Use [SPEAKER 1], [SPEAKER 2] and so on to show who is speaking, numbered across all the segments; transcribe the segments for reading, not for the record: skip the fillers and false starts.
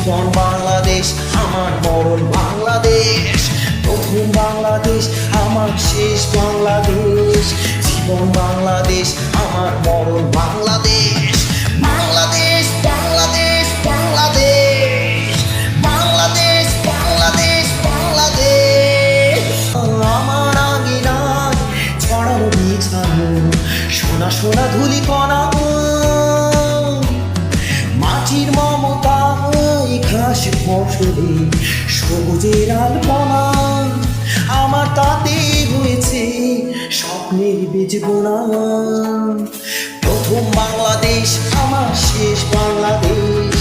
[SPEAKER 1] জীবন বাংলাদেশ আমার মরণ বাংলাদেশ, প্রথম বাংলাদেশ আমার শেষ বাংলাদেশ, জীবন বাংলাদেশ আমার মরণ বাংলাদেশ, বাংলাদেশ বাংলাদেশ বাংলাদেশ, বাংলাদেশ বাংলাদেশ বাংলাদেশ। আমার আঙিনায় ছড়ানো বিছানো সোনা সোনা ধুলি কণা, মাটির মমতা ঘাস ফসলে সবুজের আলপনা, আমার তাতে রয়েছে স্বপ্নের বীজ বোনা। প্রথম বাংলাদেশ আমার শেষ বাংলাদেশ,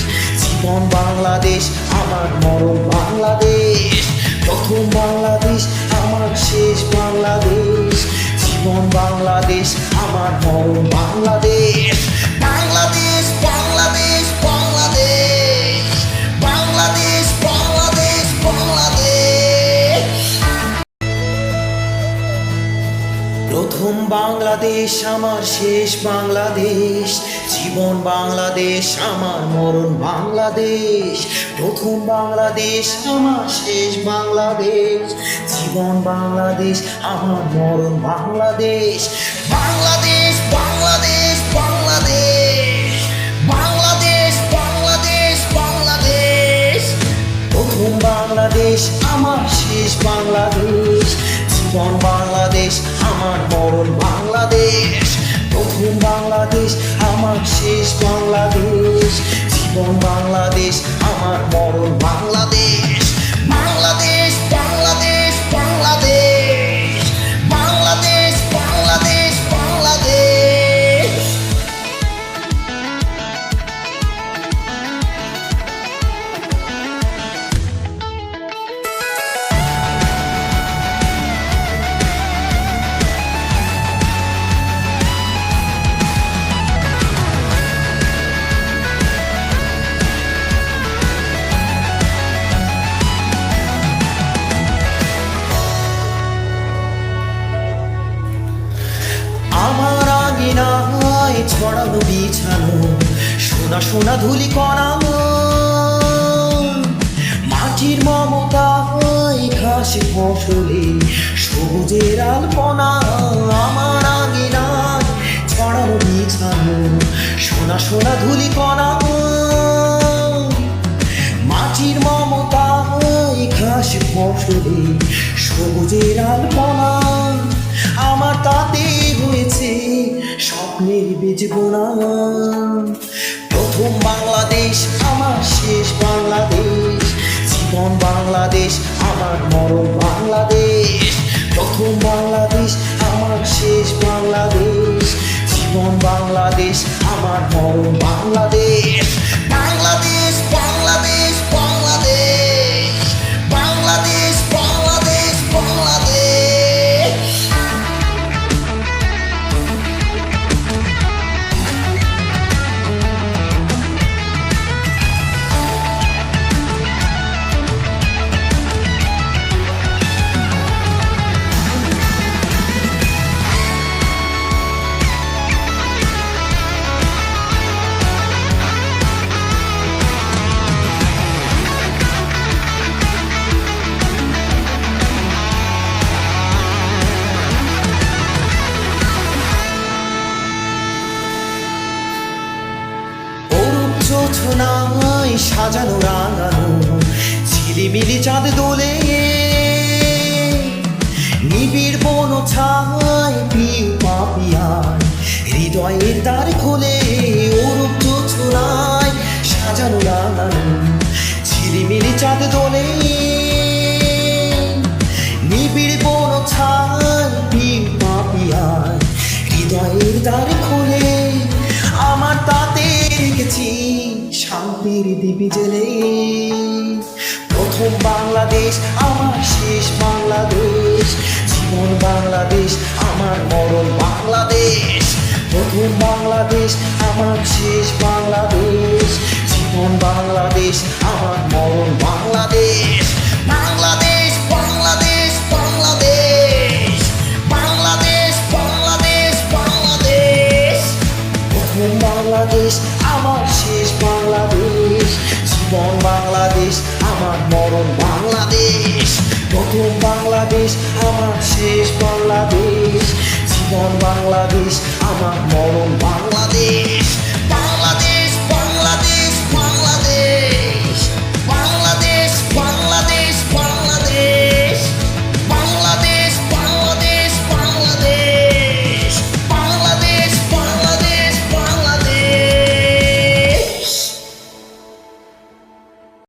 [SPEAKER 1] জীবন বাংলাদেশ আমার মরণ বাংলাদেশ, প্রথম বাংলাদেশ আমার শেষ বাংলাদেশ, জীবন বাংলাদেশ আমার মরণ বাংলাদেশ, বাংলাদেশ বাংলাদেশ বাংলাদেশ, বাংলাদেশ বাংলাদেশ বাংলাদেশ। প্রথম বাংলাদেশ আমার শেষ বাংলাদেশ, জীবন বাংলাদেশ আমার মরণ বাংলাদেশ, প্রথম বাংলাদেশ আমার শেষ বাংলাদেশ, জীবন বাংলাদেশ আমার মরণ বাংলাদেশ, বাংলাদেশ বাংলাদেশ বাংলাদেশ, বাংলাদেশ বাংলাদেশ বাংলাদেশ। প্রথম বাংলাদেশ আমার শেষ বাংলাদেশ, জীবন বাংলাদেশ আমার মরণ বাংলাদেশ, প্রথম বাংলাদেশ আমার শেষ বাংলাদেশ, জীবন বাংলাদেশ আমার মরণ বাংলাদেশ, বাংলাদেশ বাংলাদেশ বাংলাদেশ, বাংলাদেশ বাংলাদেশ বাংলাদেশ। আমার আঙিনায় ছড়ানো বিছানো সোনা সোনা ধুলি কণা, মাটির মমতা ঘাসে ফসলে সবুজের আলপনা, আমার আঙিনায় ছড়ানো বিছানো সোনা সোনা ধুলি কণা, মাটির মমতা ঘাসে ফসলে সবুজের আলপনা, আমার তাতে রয়েছে স্বপ্নের বীজ বোনা। প্রথম বাংলাদেশ আমার শেষ বাংলাদেশ, জীবন বাংলাদেশ আমার মরণ বাংলাদেশ, প্রথম বাংলাদেশ আমার শেষ বাংলাদেশ, জীবন বাংলাদেশ আমার মরণ বাংলাদেশ, বাংলাদেশ বাংলাদেশ বাংলাদেশ, বাংলাদেশ বাংলাদেশ বাংলাদেশ। জোছনায় সাজানো রাঙানো ঝিলিমিলি চাঁদ দোলে, নিবিড় বন ছায় প্রিয় পাপিয়ায় হৃদয়ের দ্বার খোলে, ওরূপ জোছনায় সাজানো রাঙানো ঝিলিমিলি চাঁদ দোলে, নিবিড় বন ছায় প্রিয় পাপিয়ায় হৃদয়ের দ্বার খোলে, আমার তাতে রেখেছি শান্তির দীপি জেলে। প্রথম বাংলাদেশ আমার শেষ বাংলাদেশ, জীবন বাংলাদেশ আমার মরণ বাংলাদেশ, প্রথম বাংলাদেশ আমার শেষ বাংলাদেশ, জীবন বাংলাদেশ আমার মরণ বাংলাদেশ, বাংলাদেশ বাংলাদেশ বাংলাদেশ, বাংলাদেশ বাংলাদেশ বাংলাদেশ। প্রথম বাংলাদেশ আমার শেষ বাংলাদেশ, জীবন বাংলাদেশ বাংলাদেশ আমার শেষ বাংলাদেশ, জীবন বাংলাদেশ আমার মরণ বাংলাদেশ।